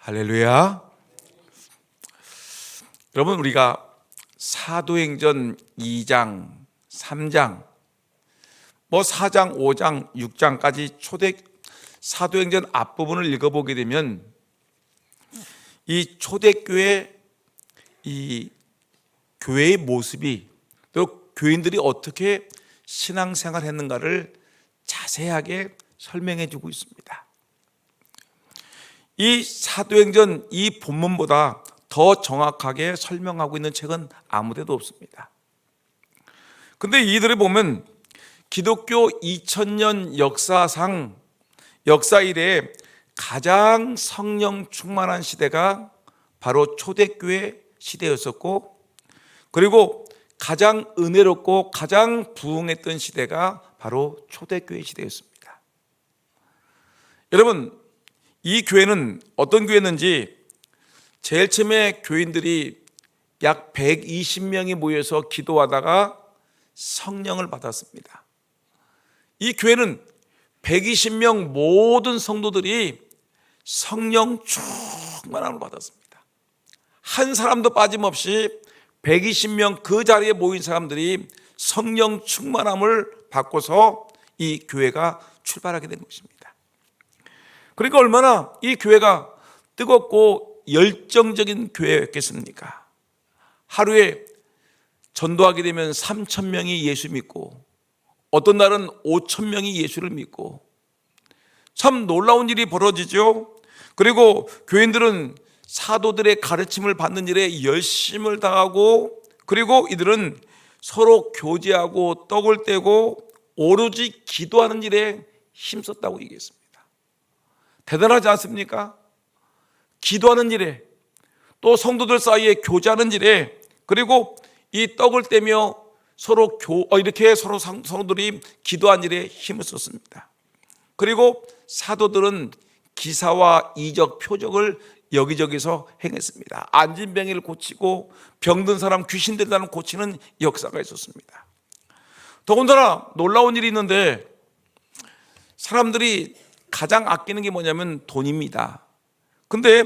할렐루야. 여러분, 우리가 사도행전 2장, 3장, 4장, 5장, 6장까지 사도행전 앞부분을 읽어보게 되면 이 초대교회, 이 교회의 모습이, 또 교인들이 어떻게 신앙생활을 했는가를 자세하게 설명해 주고 있습니다. 이 사도행전 이 본문보다 더 정확하게 설명하고 있는 책은 아무데도 없습니다. 근데 이들을 보면 기독교 2000년 역사 이래에 가장 성령 충만한 시대가 바로 초대교회 시대였었고, 그리고 가장 은혜롭고 가장 부흥했던 시대가 바로 초대교회 시대였습니다. 여러분, 이 교회는 어떤 교회였는지, 제일 처음에 교인들이 약 120명이 모여서 기도하다가 성령을 받았습니다. 이 교회는 120명 모든 성도들이 성령 충만함을 받았습니다. 한 사람도 빠짐없이 120명 그 자리에 모인 사람들이 성령 충만함을 받고서 이 교회가 출발하게 된 것입니다. 그러니까 얼마나 이 교회가 뜨겁고 열정적인 교회였겠습니까? 하루에 전도하게 되면 3,000명이 예수 믿고, 어떤 날은 5,000명이 예수를 믿고, 참 놀라운 일이 벌어지죠. 그리고 교인들은 사도들의 가르침을 받는 일에 열심을 다하고, 그리고 이들은 서로 교제하고 떡을 떼고 오로지 기도하는 일에 힘썼다고 얘기했습니다. 대단하지 않습니까? 기도하는 일에, 또 성도들 사이에 교제하는 일에, 그리고 이 떡을 떼며 서로 이렇게 서로 성도들이 기도한 일에 힘을 썼습니다. 그리고 사도들은 기사와 이적, 표적을 여기저기서 행했습니다. 안진병이를 고치고 병든 사람, 귀신 든 사람 고치는 역사가 있었습니다. 더군다나 놀라운 일이 있는데, 사람들이 가장 아끼는 게 뭐냐면 돈입니다. 근데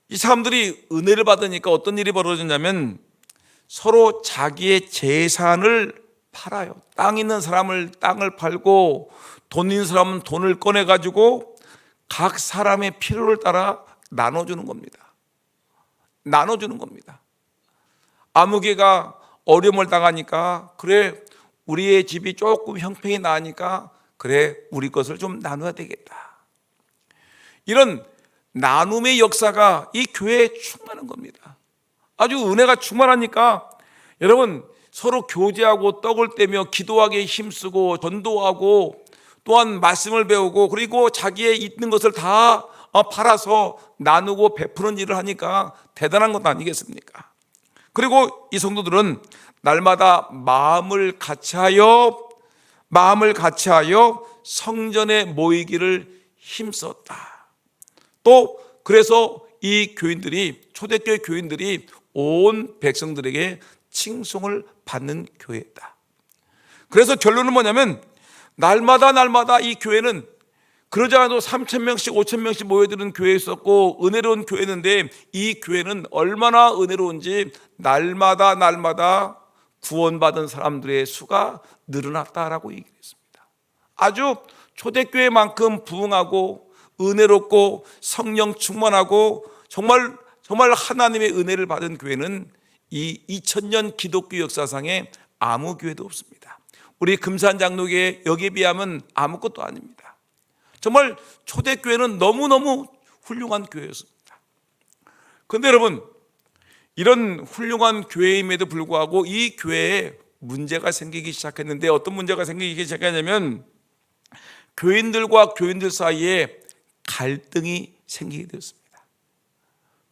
이 사람들이 은혜를 받으니까 어떤 일이 벌어졌냐면 서로 자기의 재산을 팔아요. 땅 있는 사람을 땅을 팔고, 돈 있는 사람은 돈을 꺼내 가지고 각 사람의 필요를 따라 나눠주는 겁니다. 나눠주는 겁니다. 아무개가 어려움을 당하니까, 그래, 우리의 집이 조금 형편이 나으니까 그래, 우리 것을 좀 나눠야 되겠다. 이런 나눔의 역사가 이 교회에 충만한 겁니다. 아주 은혜가 충만하니까 여러분, 서로 교제하고 떡을 떼며 기도하기에 힘쓰고 전도하고, 또한 말씀을 배우고, 그리고 자기의 있는 것을 다 팔아서 나누고 베푸는 일을 하니까 대단한 것 아니겠습니까? 그리고 이 성도들은 날마다 마음을 같이하여 성전에 모이기를 힘썼다. 또 그래서 이 교인들이, 초대교회 교인들이 온 백성들에게 칭송을 받는 교회다. 그래서 결론은 뭐냐면, 날마다 이 교회는 그러지 않아도 3,000명씩 5,000명씩 모여드는 교회였었고 은혜로운 교회였는데, 이 교회는 얼마나 은혜로운지 날마다 구원받은 사람들의 수가 늘어났다라고 얘기했습니다. 아주 초대교회만큼 부흥하고 은혜롭고 성령 충만하고 정말 하나님의 은혜를 받은 교회는 이 2000년 기독교 역사상에 아무 교회도 없습니다. 우리 금산장로교회 여기에 비하면 아무것도 아닙니다. 정말 초대교회는 너무너무 훌륭한 교회였습니다. 그런데 여러분, 이런 훌륭한 교회임에도 불구하고 이 교회에 문제가 생기기 시작했는데, 어떤 문제가 생기기 시작했냐면 교인들과 교인들 사이에 갈등이 생기게 되었습니다.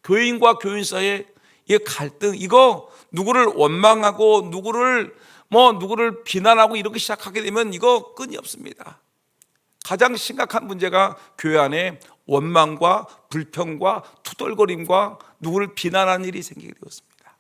교인과 교인 사이에 이 갈등, 이거 누구를 원망하고 누구를 비난하고 이렇게 시작하게 되면 이거 끈이 없습니다. 가장 심각한 문제가 교회 안에 원망과 불평과 투덜거림과 누구를 비난하는 일이 생기게 되었습니다.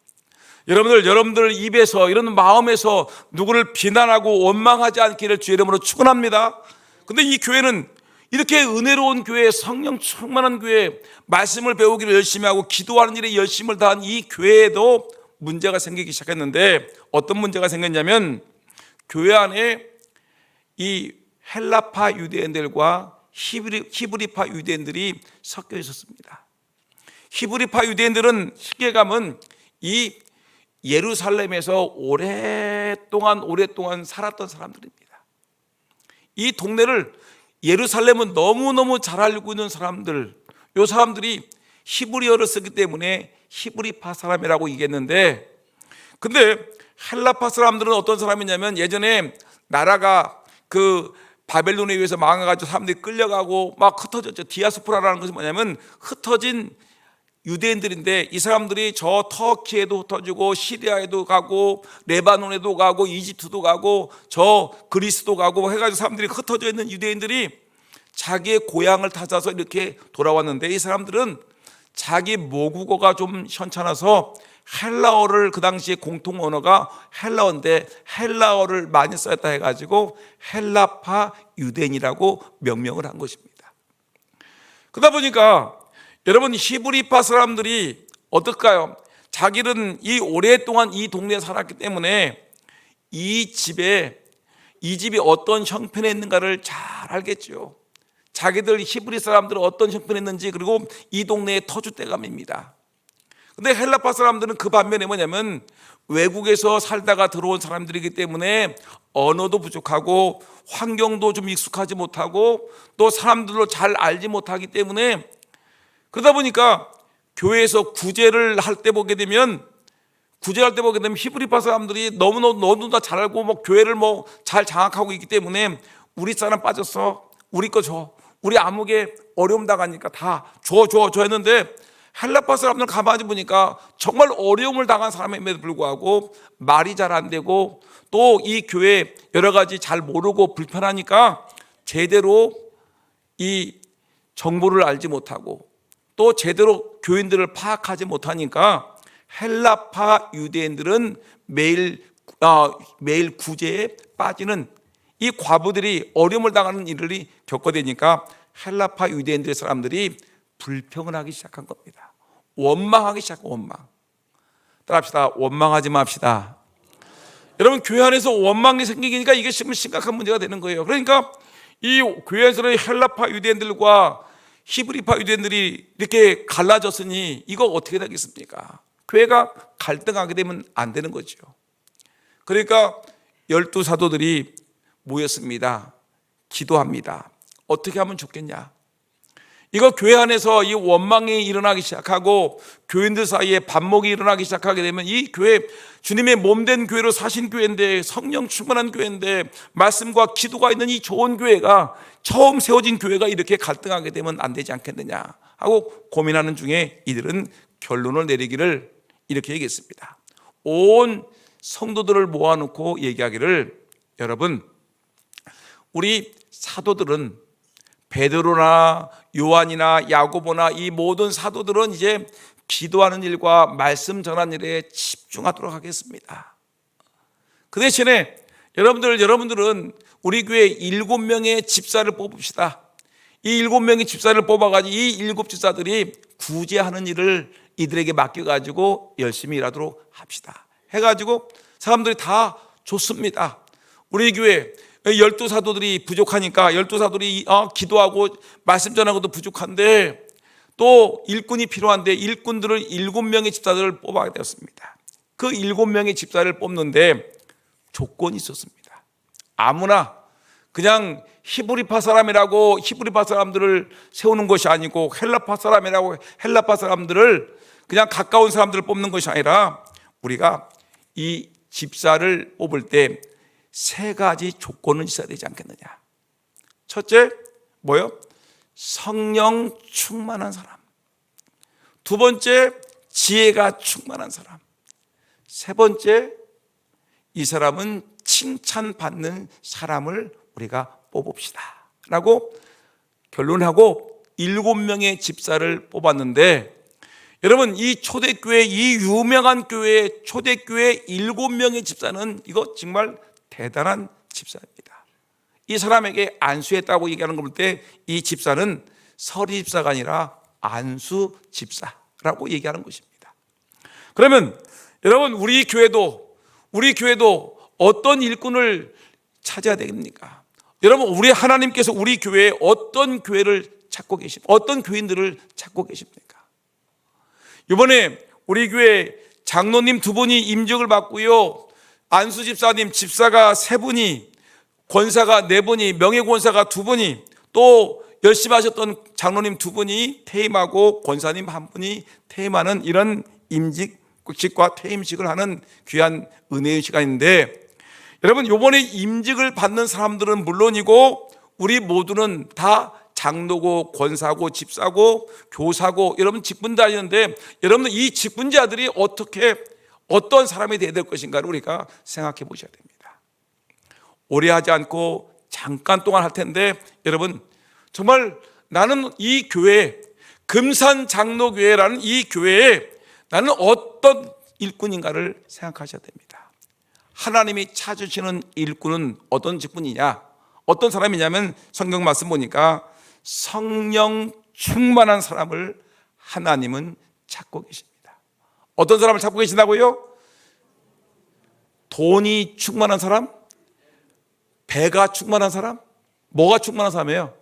여러분들 입에서, 이런 마음에서 누구를 비난하고 원망하지 않기를 주의 이름으로 축원합니다. 근데 이 교회는 이렇게 은혜로운 교회, 성령 충만한 교회, 말씀을 배우기를 열심히 하고 기도하는 일에 열심을 다한 이 교회에도 문제가 생기기 시작했는데, 어떤 문제가 생겼냐면 교회 안에 이 헬라파 유대인들과 히브리파 유대인들이 섞여 있었습니다. 히브리파 유대인들은 쉽게 가면 이 예루살렘에서 오랫동안 살았던 사람들입니다. 이 동네를, 예루살렘은 너무너무 잘 알고 있는 사람들, 이 사람들이 히브리어를 쓰기 때문에 히브리파 사람이라고 얘기했는데, 근데 헬라파 사람들은 어떤 사람이냐면, 예전에 나라가 그 바벨론에 의해서 망해가지고 사람들이 끌려가고 막 흩어졌죠. 디아스포라라는 것이 뭐냐면 흩어진 유대인들인데, 이 사람들이 저 터키에도 흩어지고 시리아에도 가고 레바논에도 가고 이집트도 가고 저 그리스도 가고 해가지고 사람들이 흩어져 있는 유대인들이 자기의 고향을 찾아서 이렇게 돌아왔는데, 이 사람들은 자기 모국어가 좀 현찮아서 헬라어를, 그 당시에 공통 언어가 헬라어인데 헬라어를 많이 썼다 해가지고 헬라파 유대인이라고 명명을 한 것입니다. 그러다 보니까 여러분, 히브리파 사람들이 어떨까요? 자기는 이 오랫동안 이 동네에 살았기 때문에 이 집이 어떤 형편에 있는가를 잘 알겠죠. 자기들 히브리 사람들은 어떤 형편에 있는지, 그리고 이 동네의 터줏대감입니다. 근데 헬라파 사람들은 그 반면에 뭐냐면 외국에서 살다가 들어온 사람들이기 때문에 언어도 부족하고 환경도 좀 익숙하지 못하고 또 사람들로 잘 알지 못하기 때문에, 그러다 보니까 교회에서 구제를 할 때 보게 되면 히브리파 사람들이 너무나 잘 알고 뭐 교회를 뭐 잘 장악하고 있기 때문에 우리 사람 빠졌어, 우리 거 줘, 우리 아무개 어려움 당하니까 다 줘 했는데, 헬라파 사람들 가만히 보니까 정말 어려움을 당한 사람임에도 불구하고 말이 잘 안 되고 또 이 교회 여러 가지 잘 모르고 불편하니까 제대로 이 정보를 알지 못하고 또 제대로 교인들을 파악하지 못하니까 헬라파 유대인들은 매일 구제에 빠지는, 이 과부들이 어려움을 당하는 일을 겪어대니까 헬라파 유대인들의 사람들이 불평을 하기 시작한 겁니다. 원망하기 시작한, 원망. 따라합시다. 원망하지 맙시다. 여러분, 교회 안에서 원망이 생기니까 이게 심각한 문제가 되는 거예요. 그러니까 이 교회에서는 헬라파 유대인들과 히브리파 유대인들이 이렇게 갈라졌으니 이거 어떻게 되겠습니까? 교회가 갈등하게 되면 안 되는 거죠. 그러니까 12사도들이 모였습니다. 기도합니다. 어떻게 하면 좋겠냐? 이거 교회 안에서 이 원망이 일어나기 시작하고 교인들 사이에 반목이 일어나기 시작하게 되면 이 교회, 주님의 몸된 교회로 사신 교회인데, 성령 충만한 교회인데, 말씀과 기도가 있는 이 좋은 교회가, 처음 세워진 교회가 이렇게 갈등하게 되면 안 되지 않겠느냐 하고 고민하는 중에 이들은 결론을 내리기를 이렇게 얘기했습니다. 온 성도들을 모아놓고 얘기하기를, 여러분, 우리 사도들은 베드로나 요한이나 야고보나 이 모든 사도들은 이제 기도하는 일과 말씀 전하는 일에 집중하도록 하겠습니다. 그 대신에 여러분들은 우리 교회 7명의 집사를 뽑읍시다. 이 7명의 집사를 뽑아가지고 이 7집사들이 구제하는 일을 이들에게 맡겨가지고 열심히 일하도록 합시다 해가지고 사람들이 다 좋습니다. 우리 교회 12사도들이 부족하니까 12사도들이 기도하고 말씀 전하고도 부족한데 또 일꾼이 필요한데 일꾼들을 7명의 집사들을 뽑아야 되었습니다. 그 7명의 집사를 뽑는데 조건이 있었습니다. 아무나 그냥 히브리파 사람이라고 히브리파 사람들을 세우는 것이 아니고 헬라파 사람이라고 헬라파 사람들을 그냥 가까운 사람들을 뽑는 것이 아니라 우리가 이 집사를 뽑을 때 3가지 조건은 있어야 되지 않겠느냐. 첫째, 뭐요? 성령 충만한 사람. 2번째, 지혜가 충만한 사람. 3번째, 이 사람은 칭찬받는 사람을 우리가 뽑읍시다 라고 결론하고 7명의 집사를 뽑았는데, 여러분, 이 초대교회, 이 유명한 교회 초대교회 7명의 집사는 이거 정말 대단한 집사입니다. 이 사람에게 안수했다고 얘기하는 걸 볼 때 이 집사는 서리 집사가 아니라 안수 집사라고 얘기하는 것입니다. 그러면 여러분, 우리 교회도 어떤 일꾼을 찾아야 됩니까? 여러분, 우리 하나님께서 우리 교회에 어떤 교회를 찾고 계십니까? 어떤 교인들을 찾고 계십니까? 이번에 우리 교회 장로님 2분이 임직을 받고요, 안수 집사님, 집사가 3분이, 권사가 4분이, 명예권사가 2분이, 또 열심히 하셨던 장로님 2분이 퇴임하고 권사님 1분이 퇴임하는 이런 임직과 퇴임식을 하는 귀한 은혜의 시간인데, 여러분, 이번에 임직을 받는 사람들은 물론이고 우리 모두는 다 장로고 권사고 집사고 교사고 여러분 직분자이는데, 여러분 이 직분자들이 어떤 사람이 되어야 될 것인가를 우리가 생각해 보셔야 됩니다. 오래 하지 않고 잠깐 동안 할 텐데, 여러분 정말 나는 이 교회, 금산장로교회라는 이 교회에 나는 어떤 일꾼인가를 생각하셔야 됩니다. 하나님이 찾으시는 일꾼은 어떤 직분이냐, 어떤 사람이냐면 성경 말씀 보니까 성령 충만한 사람을 하나님은 찾고 계십니다. 어떤 사람을 찾고 계신다고요? 돈이 충만한 사람? 배가 충만한 사람? 뭐가 충만한 사람이에요?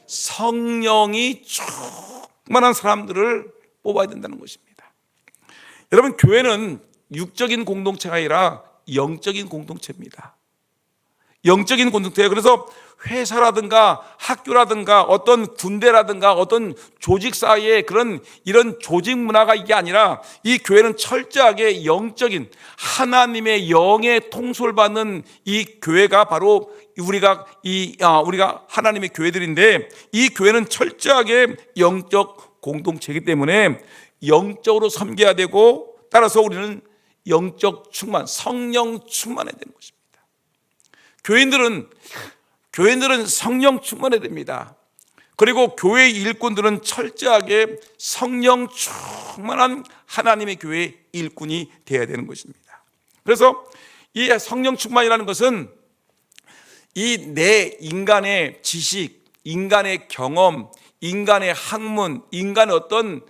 성령이 충만한 사람들을 뽑아야 된다는 것입니다. 여러분, 교회는 육적인 공동체가 아니라 영적인 공동체입니다. 영적인 공동체예요. 그래서 회사라든가 학교라든가 어떤 군대라든가 어떤 조직 사이에 이런 조직 문화가 이게 아니라, 이 교회는 철저하게 영적인 하나님의 영의 통솔 받는 이 교회가 바로 우리가 하나님의 교회들인데, 이 교회는 철저하게 영적 공동체이기 때문에 영적으로 섬겨야 되고, 따라서 우리는 영적 충만, 성령 충만해야 되는 것입니다. 교인들은 성령 충만해야 됩니다. 그리고 교회 일꾼들은 철저하게 성령 충만한 하나님의 교회 일꾼이 되어야 되는 것입니다. 그래서 이 성령 충만이라는 것은 이 내 인간의 지식, 인간의 경험, 인간의 학문, 인간의 어떤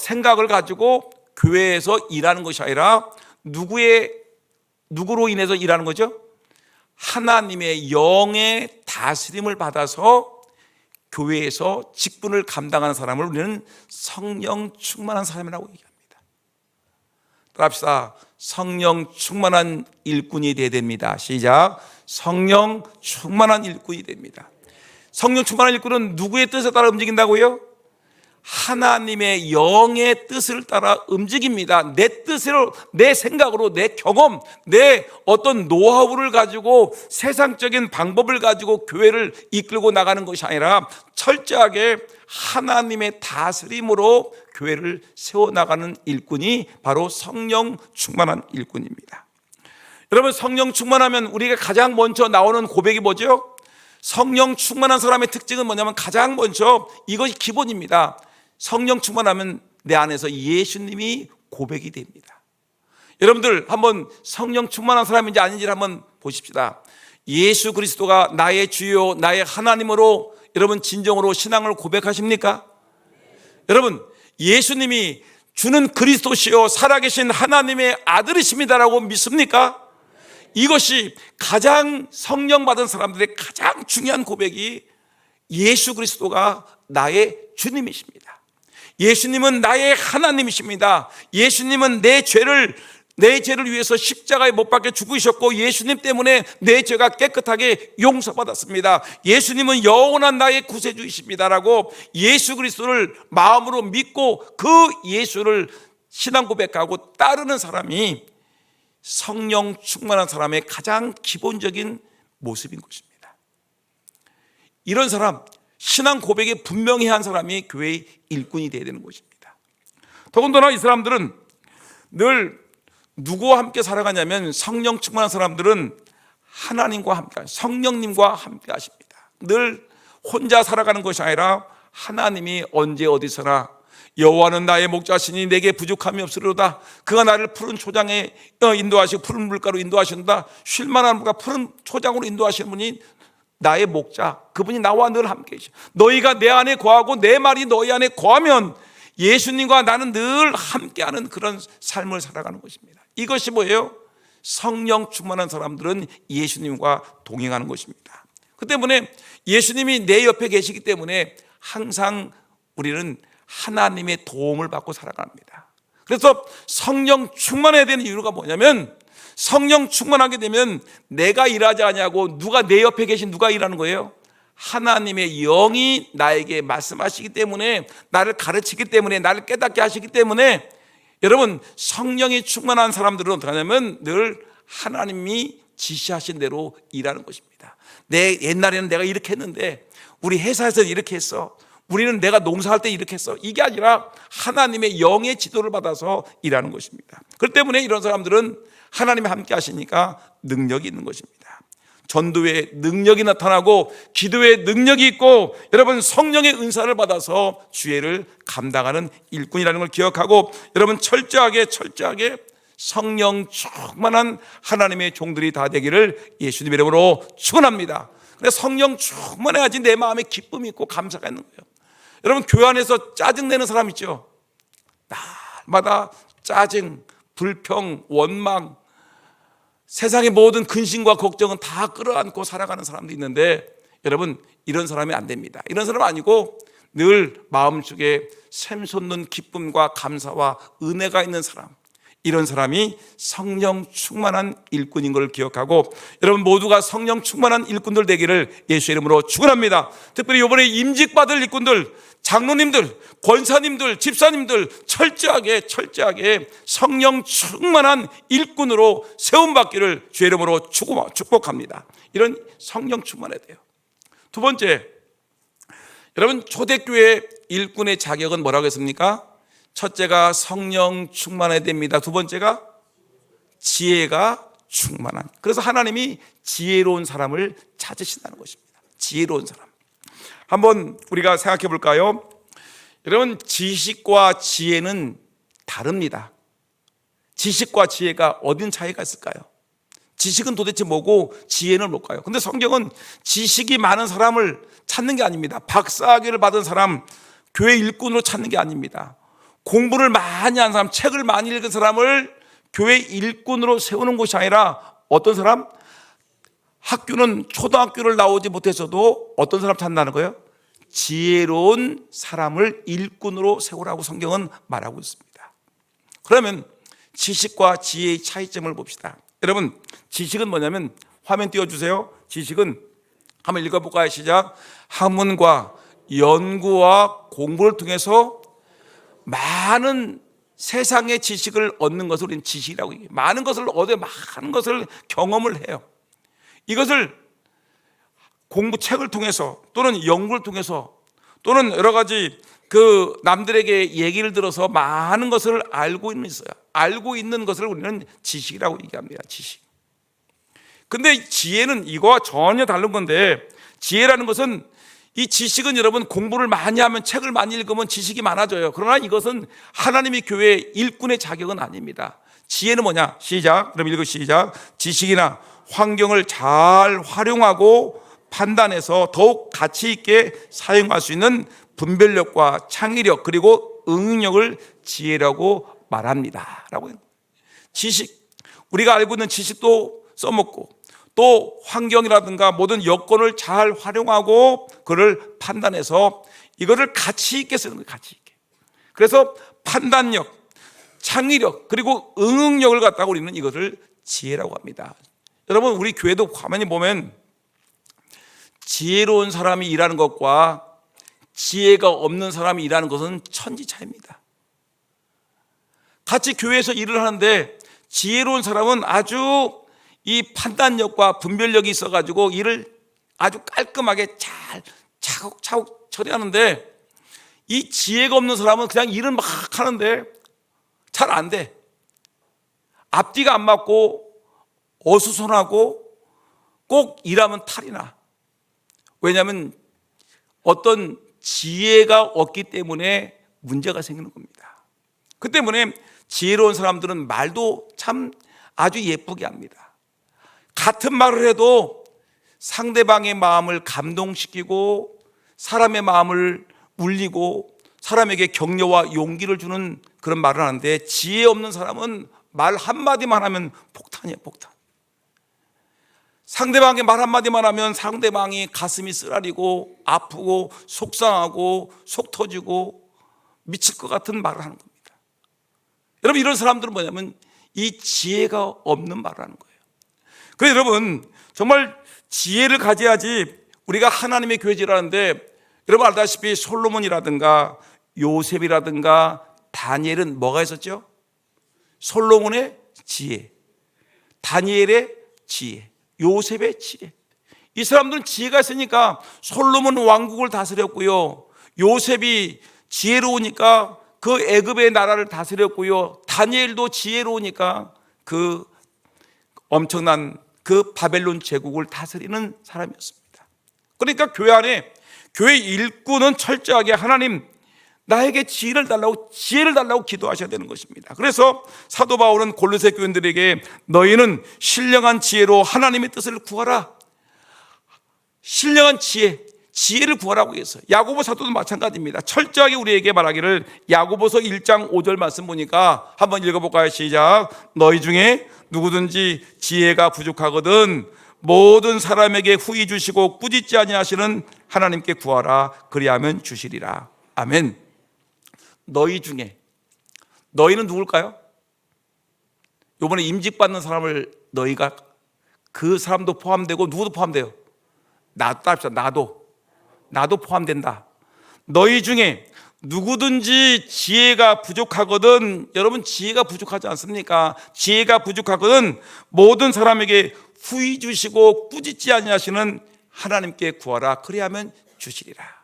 생각을 가지고 교회에서 일하는 것이 아니라 누구로 인해서 일하는 거죠? 하나님의 영의 다스림을 받아서 교회에서 직분을 감당하는 사람을 우리는 성령 충만한 사람이라고 얘기합니다. 따라합시다. 성령 충만한 일꾼이 되어야 됩니다. 시작. 성령 충만한 일꾼이 됩니다. 성령 충만한 일꾼은 누구의 뜻에 따라 움직인다고요? 하나님의 영의 뜻을 따라 움직입니다. 내 뜻으로, 내 생각으로, 내 경험, 내 어떤 노하우를 가지고, 세상적인 방법을 가지고 교회를 이끌고 나가는 것이 아니라 철저하게 하나님의 다스림으로 교회를 세워나가는 일꾼이 바로 성령 충만한 일꾼입니다. 여러분, 성령 충만하면 우리가 가장 먼저 나오는 고백이 뭐죠? 성령 충만한 사람의 특징은 뭐냐면, 가장 먼저 이것이 기본입니다. 성령 충만하면 내 안에서 예수님이 고백이 됩니다. 여러분들 한번 성령 충만한 사람인지 아닌지를 한번 보십시다. 예수 그리스도가 나의 주요, 나의 하나님으로 여러분 진정으로 신앙을 고백하십니까? 여러분, 예수님이 주는 그리스도시요 살아계신 하나님의 아들이십니다라고 믿습니까? 이것이 가장 성령 받은 사람들의 가장 중요한 고백이 예수 그리스도가 나의 주님이십니다. 예수님은 나의 하나님이십니다. 예수님은 내 죄를 위해서 십자가에 못 박혀 죽으셨고, 예수님 때문에 내 죄가 깨끗하게 용서받았습니다. 예수님은 영원한 나의 구세주이십니다라고 예수 그리스도를 마음으로 믿고 그 예수를 신앙 고백하고 따르는 사람이 성령 충만한 사람의 가장 기본적인 모습인 것입니다. 이런 사람, 신앙 고백에 분명히 한 사람이 교회의 일꾼이 되어야 되는 것입니다. 더군다나 이 사람들은 늘 누구와 함께 살아가냐면, 성령 충만한 사람들은 하나님과 함께, 성령님과 함께 하십니다. 늘 혼자 살아가는 것이 아니라 하나님이 언제 어디서나 여호와는 나의 목자시니 내게 부족함이 없으리로다. 그가 나를 푸른 초장에 인도하시고 푸른 물가로 인도하신다. 쉴만한 물가 푸른 초장으로 인도하시는 분이 나의 목자, 그분이 나와 늘 함께 계셔. 너희가 내 안에 거하고 내 말이 너희 안에 거하면 예수님과 나는 늘 함께하는 그런 삶을 살아가는 것입니다. 이것이 뭐예요? 성령 충만한 사람들은 예수님과 동행하는 것입니다. 그 때문에 예수님이 내 옆에 계시기 때문에 항상 우리는 하나님의 도움을 받고 살아갑니다. 그래서 성령 충만해야 되는 이유가 뭐냐면, 성령 충만하게 되면 내가 일하지 않냐고, 누가 내 옆에 계신 누가 일하는 거예요? 하나님의 영이 나에게 말씀하시기 때문에, 나를 가르치기 때문에, 나를 깨닫게 하시기 때문에, 여러분, 성령이 충만한 사람들은 어떻게 하냐면 늘 하나님이 지시하신 대로 일하는 것입니다. 옛날에는 내가 이렇게 했는데, 우리 회사에서 이렇게 했어, 우리는 내가 농사할 때 이렇게 했어, 이게 아니라 하나님의 영의 지도를 받아서 일하는 것입니다. 그렇기 때문에 이런 사람들은 하나님이 함께 하시니까 능력이 있는 것입니다. 전도에 능력이 나타나고 기도에 능력이 있고, 여러분 성령의 은사를 받아서 주애를 감당하는 일꾼이라는 걸 기억하고, 여러분 철저하게 성령 충만한 하나님의 종들이 다 되기를 예수님의 이름으로 축원합니다. 근데 성령 충만해야지 내 마음에 기쁨이 있고 감사가 있는 거예요. 여러분 교회 안에서 짜증내는 사람 있죠? 날마다 짜증, 불평, 원망, 세상의 모든 근심과 걱정은 다 끌어안고 살아가는 사람도 있는데, 여러분 이런 사람이 안 됩니다. 이런 사람 아니고 늘 마음속에 샘솟는 기쁨과 감사와 은혜가 있는 사람, 이런 사람이 성령 충만한 일꾼인 걸 기억하고, 여러분 모두가 성령 충만한 일꾼들 되기를 예수의 이름으로 축원합니다. 특별히 이번에 임직받을 일꾼들, 장로님들, 권사님들, 집사님들 철저하게 성령 충만한 일꾼으로 세움받기를 주의 이름으로 축복합니다. 이런 성령 충만해야 돼요. 두 번째, 여러분 초대교회 일꾼의 자격은 뭐라고 했습니까? 첫째가 성령 충만해야 됩니다. 두 번째가 지혜가 충만한. 그래서 하나님이 지혜로운 사람을 찾으신다는 것입니다. 지혜로운 사람. 한번 우리가 생각해 볼까요? 여러분 지식과 지혜는 다릅니다. 지식과 지혜가 어딘 차이가 있을까요? 지식은 도대체 뭐고 지혜는 뭘까요? 근데 성경은 지식이 많은 사람을 찾는 게 아닙니다. 박사학위를 받은 사람, 교회 일꾼으로 찾는 게 아닙니다. 공부를 많이 한 사람, 책을 많이 읽은 사람을 교회 일꾼으로 세우는 것이 아니라, 어떤 사람? 학교는 초등학교를 나오지 못해서도 어떤 사람 찾는다는 거예요? 지혜로운 사람을 일꾼으로 세우라고 성경은 말하고 있습니다. 그러면 지식과 지혜의 차이점을 봅시다. 여러분 지식은 뭐냐면, 화면 띄워주세요. 지식은 한번 읽어볼까요? 시작. 학문과 연구와 공부를 통해서 많은 세상의 지식을 얻는 것을 우리는 지식이라고 얘기해요. 많은 것을 얻어, 많은 것을 경험을 해요. 이것을 책을 통해서 또는 연구를 통해서 또는 여러 가지 남들에게 얘기를 들어서 많은 것을 알고 있는 것을 우리는 지식이라고 얘기합니다. 지식. 근데 지혜는 이거와 전혀 다른 건데, 지혜라는 것은, 이 지식은 여러분 공부를 많이 하면, 책을 많이 읽으면 지식이 많아져요. 그러나 이것은 하나님의 교회 일꾼의 자격은 아닙니다. 지혜는 뭐냐? 시작. 그럼 읽어 시작. 지식이나 환경을 잘 활용하고 판단해서 더욱 가치 있게 사용할 수 있는 분별력과 창의력, 그리고 응용력을 지혜라고 말합니다. 라고. 지식, 우리가 알고 있는 지식도 써먹고, 또 환경이라든가 모든 여건을 잘 활용하고 그를 판단해서 이거를 가치 있게 쓰는 거예요. 가치 있게. 그래서 판단력, 창의력, 그리고 응용력을 갖다가 우리는 이것을 지혜라고 합니다. 여러분 우리 교회도 가만히 보면 지혜로운 사람이 일하는 것과 지혜가 없는 사람이 일하는 것은 천지 차이입니다. 같이 교회에서 일을 하는데 지혜로운 사람은 아주 이 판단력과 분별력이 있어가지고 일을 아주 깔끔하게 잘 차곡차곡 처리하는데, 이 지혜가 없는 사람은 그냥 일을 막 하는데 잘 안 돼. 앞뒤가 안 맞고 어수선하고 꼭 일하면 탈이 나. 왜냐하면 어떤 지혜가 없기 때문에 문제가 생기는 겁니다. 그 때문에 지혜로운 사람들은 말도 참 아주 예쁘게 합니다. 같은 말을 해도 상대방의 마음을 감동시키고 사람의 마음을 울리고 사람에게 격려와 용기를 주는 그런 말을 하는데, 지혜 없는 사람은 말 한마디만 하면 폭탄이에요, 폭탄. 상대방의 말 한마디만 하면 상대방이 가슴이 쓰라리고 아프고 속상하고 속 터지고 미칠 것 같은 말을 하는 겁니다. 여러분, 이런 사람들은 뭐냐면 이 지혜가 없는 말을 하는 거예요. 그래서 여러분, 정말 지혜를 가져야지 우리가 하나님의 교회지라는데, 여러분 알다시피 솔로몬이라든가 요셉이라든가 다니엘은 뭐가 있었죠? 솔로몬의 지혜, 다니엘의 지혜, 요셉의 지혜. 이 사람들은 지혜가 있으니까 솔로몬 왕국을 다스렸고요, 요셉이 지혜로우니까 그 애굽의 나라를 다스렸고요, 다니엘도 지혜로우니까 그 엄청난 그 바벨론 제국을 다스리는 사람이었습니다. 그러니까 교회 안에 교회 일꾼은 철저하게 하나님, 나에게 지혜를 달라고 기도하셔야 되는 것입니다. 그래서 사도 바울은 골로새 교인들에게 너희는 신령한 지혜로 하나님의 뜻을 구하라. 신령한 지혜를 구하라고 했어요. 야고보 사도도 마찬가지입니다. 철저하게 우리에게 말하기를, 야고보서 1장 5절 말씀 보니까 한번 읽어볼까요? 시작. 너희 중에 누구든지 지혜가 부족하거든 모든 사람에게 후히 주시고 꾸짖지 아니하시는 하나님께 구하라. 그리하면 주시리라. 아멘. 너희 중에, 너희는 누굴까요? 이번에 임직받는 사람을 너희가, 그 사람도 포함되고 누구도 포함돼요? 나도 포함된다. 너희 중에 누구든지 지혜가 부족하거든, 여러분 지혜가 부족하지 않습니까? 지혜가 부족하거든 모든 사람에게 후히 주시고 꾸짖지 아니하시는 하나님께 구하라. 그리하면 주시리라.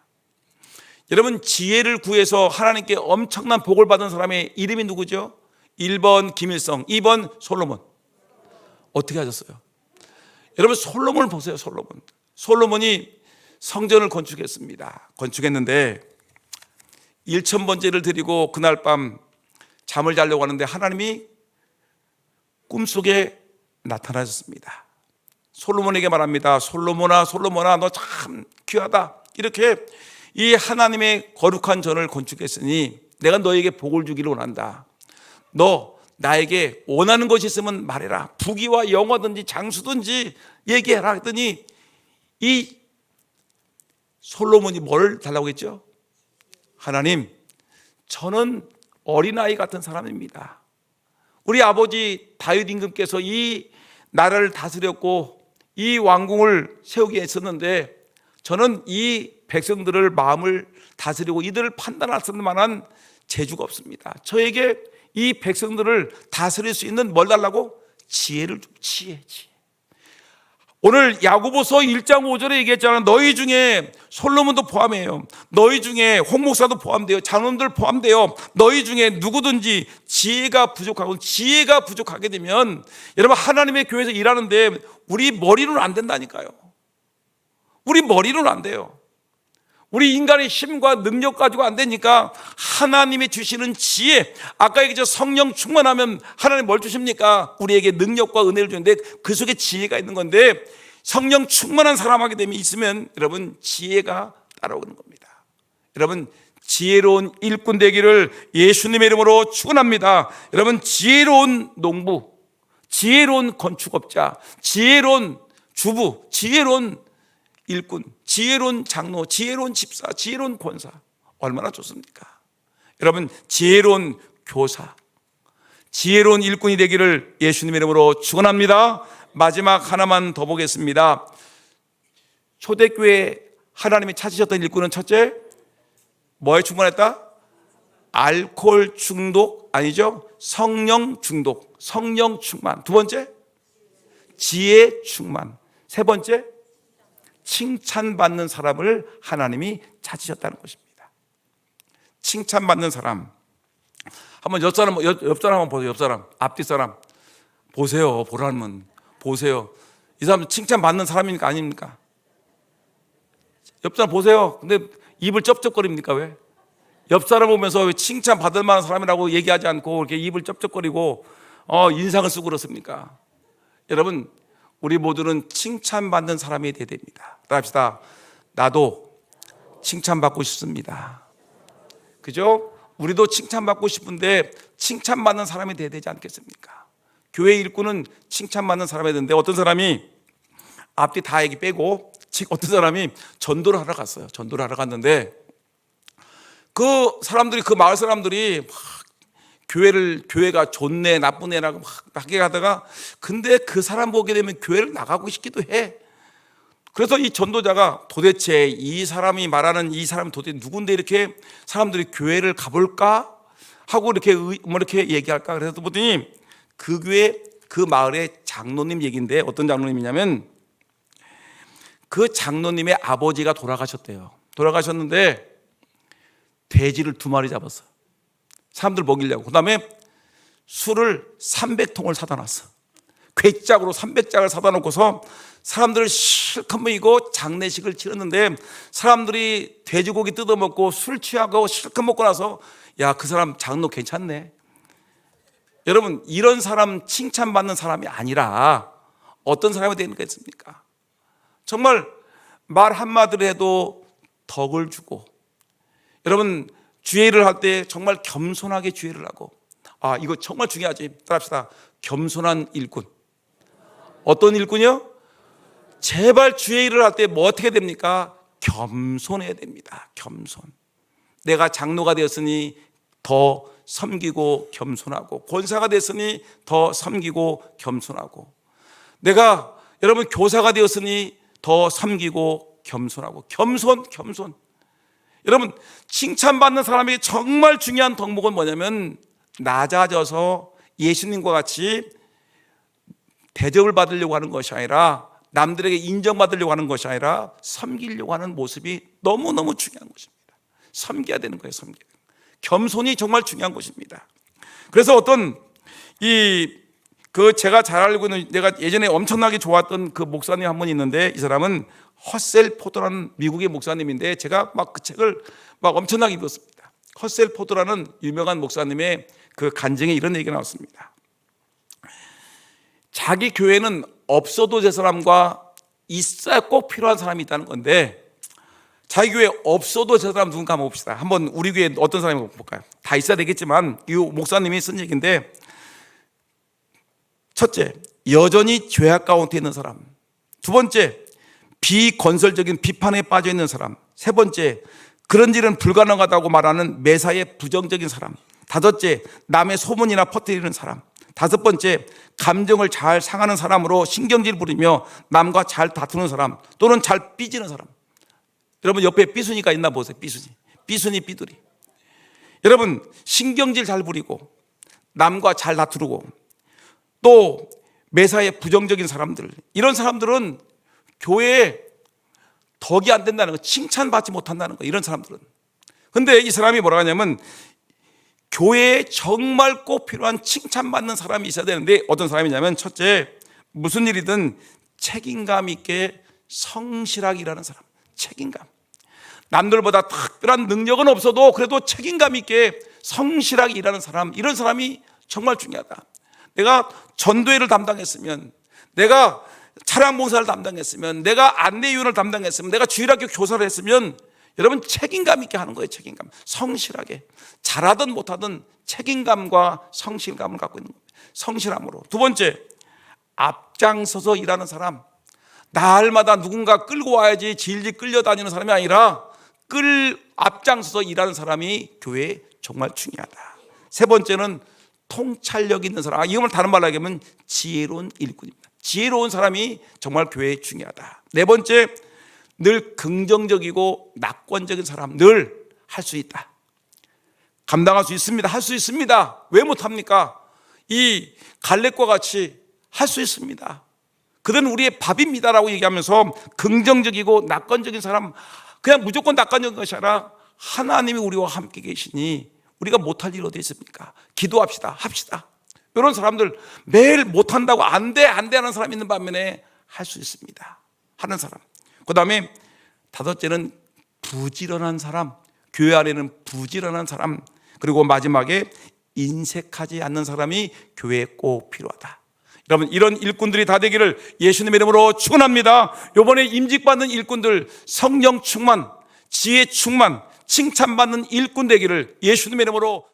여러분, 지혜를 구해서 하나님께 엄청난 복을 받은 사람의 이름이 누구죠? 1번 김일성, 2번 솔로몬. 어떻게 하셨어요? 여러분, 솔로몬을 보세요. 솔로몬이 성전을 건축했는데 1000번째를 드리고 그날 밤 잠을 자려고 하는데 하나님이 꿈속에 나타나셨습니다. 솔로몬에게 말합니다. 솔로몬아 너 참 귀하다. 이렇게 이 하나님의 거룩한 전을 건축했으니 내가 너에게 복을 주기를 원한다. 너 나에게 원하는 것이 있으면 말해라. 부귀와 영화든지 장수든지 얘기해라 했더니 이 솔로몬이 뭘 달라고 했죠? 하나님, 저는 어린아이 같은 사람입니다. 우리 아버지 다윗 임금께서 이 나라를 다스렸고 이 왕궁을 세우게 했었는데 저는 이 백성들을 마음을 다스리고 이들을 판단할 수 있는 만한 재주가 없습니다. 저에게 이 백성들을 다스릴 수 있는 뭘 달라고? 지혜를 좀, 지혜. 오늘 야고보서 1장 5절에 얘기했잖아요. 너희 중에 솔로몬도 포함해요. 너희 중에 홍 목사도 포함돼요. 장로들 포함돼요. 너희 중에 누구든지 지혜가 부족하게 되면, 여러분 하나님의 교회에서 일하는데 우리 머리로는 안 된다니까요. 우리 머리로는 안 돼요. 우리 인간의 힘과 능력 가지고 안 되니까 하나님이 주시는 지혜, 아까 얘기했죠. 성령 충만하면 하나님 뭘 주십니까? 우리에게 능력과 은혜를 주는데 그 속에 지혜가 있는 건데, 성령 충만한 사람하게 되면 있으면 여러분 지혜가 따라오는 겁니다. 여러분 지혜로운 일꾼 되기를 예수님의 이름으로 축원합니다. 여러분 지혜로운 농부, 지혜로운 건축업자, 지혜로운 주부, 지혜로운 일꾼, 지혜로운 장로, 지혜로운 집사, 지혜로운 권사, 얼마나 좋습니까? 여러분 지혜로운 교사, 지혜로운 일꾼이 되기를 예수님의 이름으로 축원합니다. 마지막 하나만 더 보겠습니다. 초대교회 하나님이 찾으셨던 일꾼은 첫째, 뭐에 충만했다? 알코올 중독 아니죠? 성령 중독, 성령 충만. 두 번째, 지혜 충만. 세 번째, 칭찬받는 사람을 하나님이 찾으셨다는 것입니다. 칭찬받는 사람. 한번 옆 사람 한번 보세요. 옆 사람, 앞뒤 사람 보세요. 보라면 보세요. 이 사람 칭찬받는 사람입니까 아닙니까? 옆 사람 보세요. 근데 입을 쩝쩝거립니까? 왜? 옆 사람 보면서 왜 칭찬받을 만한 사람이라고 얘기하지 않고 이렇게 입을 쩝쩝거리고 인상을 쓰고 그렇습니까? 여러분, 우리 모두는 칭찬받는 사람이 되어야 됩니다. 따라합시다. 나도 칭찬받고 싶습니다. 그죠? 우리도 칭찬받고 싶은데 칭찬받는 사람이 되어야 되지 않겠습니까? 교회 일꾼은 칭찬받는 사람이 되는데 어떤 사람이 앞뒤 다 얘기 빼고 어떤 사람이 전도를 하러 갔어요. 전도를 하러 갔는데 그 사람들이, 그 마을 사람들이 막 교회가 좋네 나쁘네라고 막 하게 하다가 근데 그 사람 보게 되면 교회를 나가고 싶기도 해. 그래서 이 전도자가 도대체 이 사람이 말하는 이 사람이 도대체 누군데 이렇게 사람들이 교회를 가볼까 하고 이렇게 얘기할까. 그래서 보더니 그 교회 그 마을의 장로님 얘기인데 어떤 장로님이냐면 그 장로님의 아버지가 돌아가셨대요. 돌아가셨는데 돼지를 2마리 잡았어. 사람들 먹이려고. 그 다음에 술을 300통을 사다 놨어. 괴짝으로 300짝을 사다 놓고서 사람들을 실컷 먹이고 장례식을 치렀는데 사람들이 돼지고기 뜯어먹고 술 취하고 실컷 먹고 나서 야, 그 사람 장로 괜찮네. 여러분, 이런 사람 칭찬받는 사람이 아니라 어떤 사람이 되는 거겠습니까? 정말 말 한마디를 해도 덕을 주고, 여러분 주의를 할 때 정말 겸손하게 주의를 하고, 이거 정말 중요하지. 따라합시다. 겸손한 일꾼. 어떤 일꾼이요? 제발 주의를 할 때 뭐 어떻게 됩니까? 겸손해야 됩니다. 겸손. 내가 장로가 되었으니 더 섬기고 겸손하고, 권사가 됐으니 더 섬기고 겸손하고, 내가 여러분 교사가 되었으니 더 섬기고 겸손하고. 겸손. 여러분, 칭찬받는 사람에게 정말 중요한 덕목은 뭐냐면 낮아져서 예수님과 같이 대접을 받으려고 하는 것이 아니라, 남들에게 인정받으려고 하는 것이 아니라 섬기려고 하는 모습이 너무너무 중요한 것입니다. 섬겨야 되는 거예요. 겸손이 정말 중요한 것입니다. 그래서 제가 잘 알고 있는, 내가 예전에 엄청나게 좋았던 그 목사님 한 분 있는데, 이 사람은 허셀 포도라는 미국의 목사님인데 제가 막 그 책을 막 엄청나게 읽었습니다. 허셀 포도라는 유명한 목사님의 그 간증에 이런 얘기가 나왔습니다. 자기 교회는 없어도 될 사람과 있어야 꼭 필요한 사람이 있다는 건데, 자기 교회에 없어도 될 사람 누군가 한번 봅시다. 한번 우리 교회에 어떤 사람이 볼까요? 다 있어야 되겠지만 이 목사님이 쓴 얘기인데, 첫째, 여전히 죄악 가운데 있는 사람. 두 번째, 비건설적인 비판에 빠져 있는 사람. 세 번째, 그런 일은 불가능하다고 말하는 매사에 부정적인 사람. 다섯째, 남의 소문이나 퍼뜨리는 사람. 다섯 번째, 감정을 잘 상하는 사람으로 신경질 부리며 남과 잘 다투는 사람, 또는 잘 삐지는 사람. 여러분 옆에 삐순이가 있나 보세요. 삐순이 삐두리. 여러분 신경질 잘 부리고 남과 잘 다투고 또 매사에 부정적인 사람들, 이런 사람들은 교회에 덕이 안 된다는 거, 칭찬받지 못한다는 거, 이런 사람들은. 근데 이 사람이 뭐라 하냐면 교회에 정말 꼭 필요한 칭찬받는 사람이 있어야 되는데 어떤 사람이냐면, 첫째, 무슨 일이든 책임감 있게 성실하게 일하는 사람. 책임감. 남들보다 특별한 능력은 없어도 그래도 책임감 있게 성실하게 일하는 사람, 이런 사람이 정말 중요하다. 내가 전도회를 담당했으면, 내가 차량 봉사를 담당했으면, 내가 안내위원을 담당했으면, 내가 주일학교 교사를 했으면 여러분 책임감 있게 하는 거예요. 책임감. 성실하게. 잘하든 못하든 책임감과 성실감을 갖고 있는 거예요. 성실함으로. 두 번째, 앞장서서 일하는 사람. 날마다 누군가 끌고 와야지 질질 끌려다니는 사람이 아니라 앞장서서 일하는 사람이 교회에 정말 중요하다. 세 번째는 통찰력 있는 사람. 이걸 다른 말로 하면 지혜로운 일꾼입니다. 지혜로운 사람이 정말 교회에 중요하다. 네 번째, 늘 긍정적이고 낙관적인 사람. 늘 할 수 있다. 감당할 수 있습니다. 할 수 있습니다. 왜 못합니까? 이 갈렙과 같이 할 수 있습니다. 그는 우리의 밥입니다라고 얘기하면서 긍정적이고 낙관적인 사람, 그냥 무조건 낙관적인 것이 아니라 하나님이 우리와 함께 계시니 우리가 못할 일 어디 있습니까? 기도합시다. 합시다. 이런 사람들, 매일 못한다고 안 돼 하는 사람이 있는 반면에 할 수 있습니다 하는 사람. 그 다음에 다섯째는 부지런한 사람. 교회 안에는 부지런한 사람. 그리고 마지막에 인색하지 않는 사람이 교회에 꼭 필요하다. 여러분, 이런 일꾼들이 다 되기를 예수님의 이름으로 축원합니다. 이번에 임직받는 일꾼들 성령 충만, 지혜 충만, 칭찬받는 일꾼 되기를 예수님의 이름으로